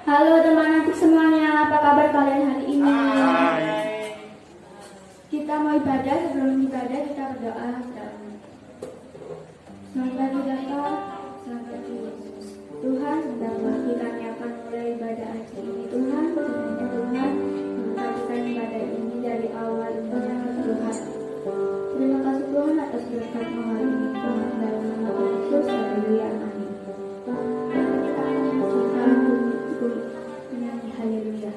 Halo teman-teman semuanya, apa kabar kalian hari ini? Hai. Kita mau ibadah, sebelum ibadah kita berdoa. Selamat pagi Bapak, selamat pagi Yesus. Tuhan, sebentar lagi kami akan mulai ibadah aja ini. Tuhan, kiranya Tuhan memperhatikan ibadah ini dari awal hingga Tuhan. Terima kasih Tuhan atas berkat-Mu hari ini. Tuhan, dalam nama Tuhan Yesus, haleluya, amin. Kita akan menyanyikan menyanyi haleluya.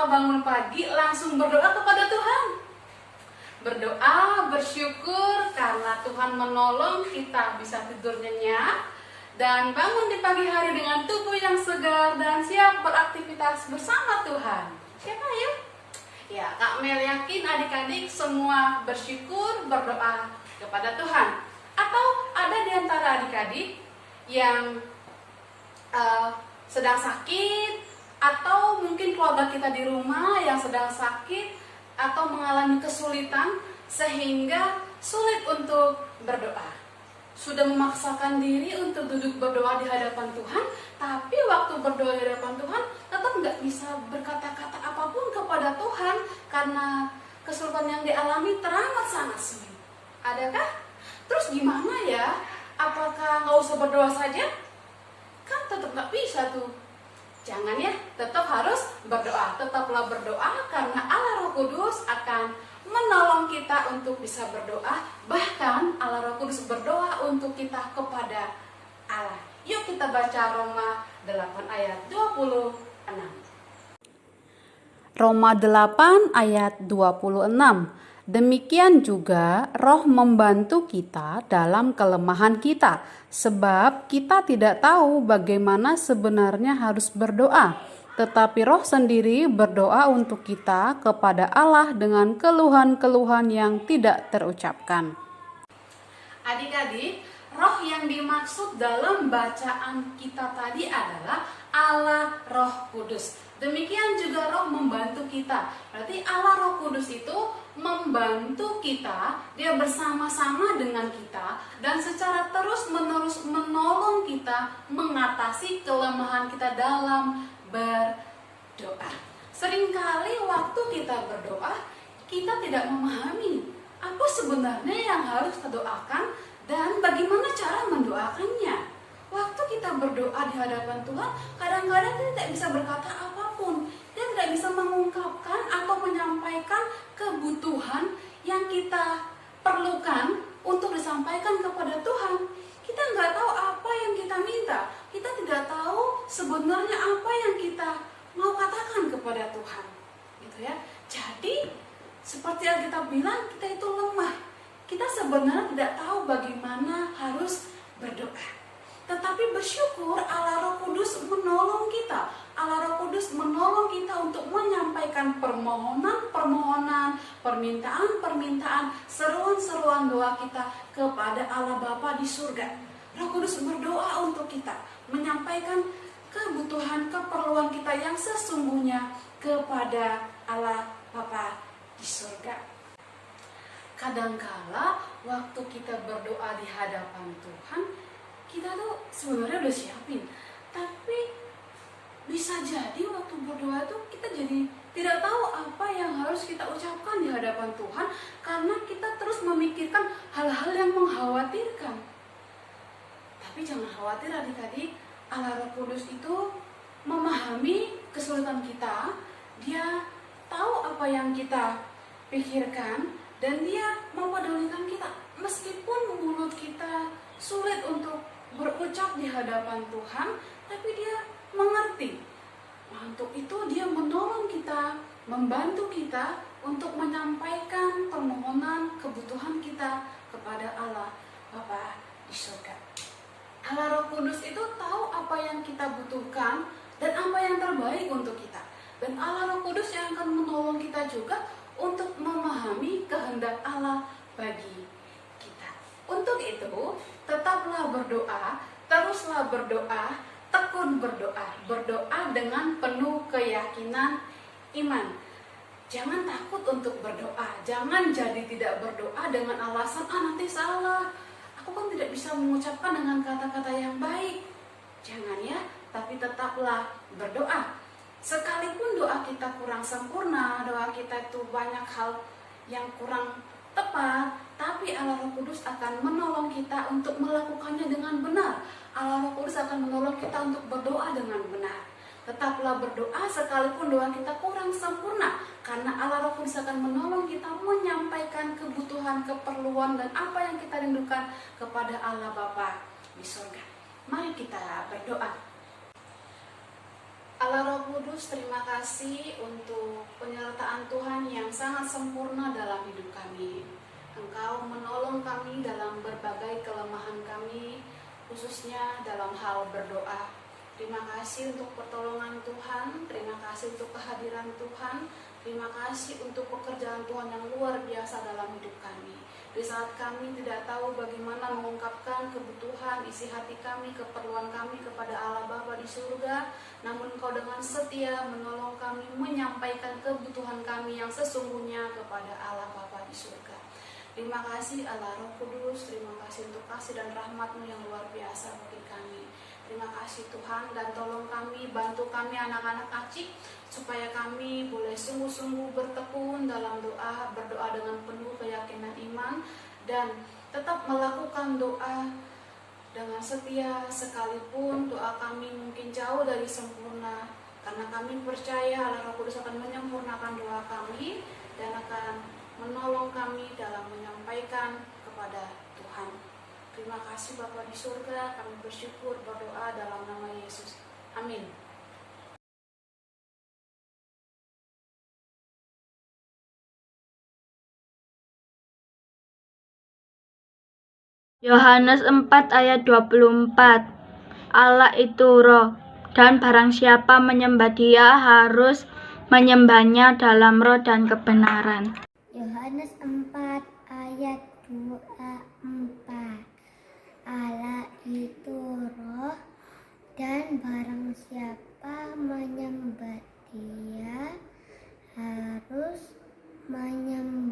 kalau bangun pagi langsung berdoa kepada Tuhan. Berdoa, bersyukur karena Tuhan menolong kita bisa tidur nyenyak dan bangun di pagi hari dengan tubuh yang segar dan siap beraktivitas bersama Tuhan. Siapa ya? Ya, Kak Mel yakin adik-adik semua bersyukur, berdoa kepada Tuhan. Atau ada di antara adik-adik yang sedang sakit, atau mungkin keluarga kita di rumah yang sedang sakit atau mengalami kesulitan sehingga sulit untuk berdoa. Sudah memaksakan diri untuk duduk berdoa di hadapan Tuhan, tapi waktu berdoa di hadapan Tuhan tetap nggak bisa berkata-kata apapun kepada Tuhan karena kesulitan yang dialami teramat sangat sulit. Adakah? Terus gimana ya? Apakah nggak usah berdoa saja? Kan tetap nggak bisa tuh. Jangan ya, tetap harus berdoa. Tetaplah berdoa karena Allah Roh Kudus akan menolong kita untuk bisa berdoa. Bahkan Allah Roh Kudus berdoa untuk kita kepada Allah. Yuk kita baca Roma 8 ayat 26. Roma 8 ayat 26. Demikian juga Roh membantu kita dalam kelemahan kita, sebab kita tidak tahu bagaimana sebenarnya harus berdoa, tetapi Roh sendiri berdoa untuk kita kepada Allah dengan keluhan-keluhan yang tidak terucapkan. Adik-adik, Roh yang dimaksud dalam bacaan kita tadi adalah Allah Roh Kudus. Demikian juga Roh membantu kita. Berarti Allah Roh Kudus itu membantu kita, dia bersama-sama dengan kita dan secara terus-menerus menolong kita mengatasi kelemahan kita dalam berdoa. Seringkali waktu kita berdoa, kita tidak memahami apa sebenarnya yang harus kita doakan dan bagaimana cara mendoakannya. Waktu kita berdoa di hadapan Tuhan, kadang-kadang kita tidak bisa berkata apapun. Dia tidak bisa mengungkapkan atau menyampaikan kebutuhan yang kita perlukan untuk disampaikan kepada Tuhan. Kita nggak tahu apa yang kita minta. Kita tidak tahu sebenarnya apa yang kita mau katakan kepada Tuhan. Gitu ya. Jadi, seperti yang kita bilang, kita itu lemah. Kita sebenarnya tidak tahu bagaimana harus berdoa. Tetapi bersyukur Allah Roh Kudus menolong kita. Allah Roh Kudus menolong kita untuk menyampaikan permohonan-permohonan, permintaan-permintaan, seruan-seruan doa kita kepada Allah Bapa di surga. Roh Kudus berdoa untuk kita, menyampaikan kebutuhan, keperluan kita yang sesungguhnya kepada Allah Bapa di surga. Kadangkala waktu kita berdoa di hadapan Tuhan, kita tuh sebenarnya udah siapin, tapi bisa jadi waktu berdoa tuh kita jadi tidak tahu apa yang harus kita ucapkan di hadapan Tuhan karena kita terus memikirkan hal-hal yang mengkhawatirkan. Tapi jangan khawatir adik-adik, Allah Roh Kudus itu memahami kesulitan kita, dia tahu apa yang kita pikirkan dan dia mempedulikan kita meskipun mulut kita sulit untuk berucap di hadapan Tuhan, tapi dia mengerti. Nah, untuk itu dia menolong kita, membantu kita untuk menyampaikan permohonan kebutuhan kita kepada Allah Bapa di surga. Allah Roh Kudus itu tahu apa yang kita butuhkan dan apa yang terbaik untuk kita. Dan Allah Roh Kudus yang akan menolong kita juga untuk memahami kehendak Allah bagi kita. Untuk itu, tetaplah berdoa, teruslah berdoa, tekun berdoa. Berdoa dengan penuh keyakinan iman. Jangan takut untuk berdoa. Jangan jadi tidak berdoa dengan alasan, nanti salah. Aku kan tidak bisa mengucapkan dengan kata-kata yang baik. Jangan ya, tapi tetaplah berdoa. Sekalipun doa kita kurang sempurna, doa kita itu banyak hal yang kurang tepat, tapi Allah Roh Kudus akan menolong kita untuk melakukannya dengan benar. Allah Roh Kudus akan menolong kita untuk berdoa dengan benar. Tetaplah berdoa sekalipun doa kita kurang sempurna, karena Allah Roh Kudus akan menolong kita menyampaikan kebutuhan, keperluan, dan apa yang kita rindukan kepada Allah Bapa di surga. Mari kita berdoa. Allah Roh Kudus, terima kasih untuk penyertaan Tuhan yang sangat sempurna dalam hidup kami. Engkau menolong kami dalam berbagai kelemahan kami, khususnya dalam hal berdoa. Terima kasih untuk pertolongan Tuhan, terima kasih untuk kehadiran Tuhan, terima kasih untuk pekerjaan Tuhan yang luar biasa dalam hidup kami. Di saat kami tidak tahu bagaimana mengungkapkan kebutuhan isi hati kami, keperluan kami kepada Allah Bapa di surga, namun Engkau dengan setia menolong kami menyampaikan kebutuhan kami yang sesungguhnya kepada Allah Bapa di surga. Terima kasih Allah Roh Kudus, terima kasih untuk kasih dan rahmat-Mu yang luar biasa bagi kami. Terima kasih Tuhan, dan tolong kami, bantu kami anak-anak Acik, supaya kami boleh sungguh-sungguh bertekun dalam doa, berdoa dengan penuh keyakinan iman, dan tetap melakukan doa dengan setia sekalipun doa kami mungkin jauh dari sempurna, karena kami percaya Allah Roh Kudus akan menyempurnakan doa kami dan akan menolong kami dalam menyampaikan kepada Tuhan. Terima kasih Bapa di surga, kami bersyukur berdoa dalam nama Yesus. Amin. Yohanes 4 ayat 24. Allah itu roh, dan barang siapa menyembah Dia harus menyembahnya dalam roh dan kebenaran. Yohanes 4 ayat 24. Allah itu roh, dan barang siapa menyembah Dia harus menyembah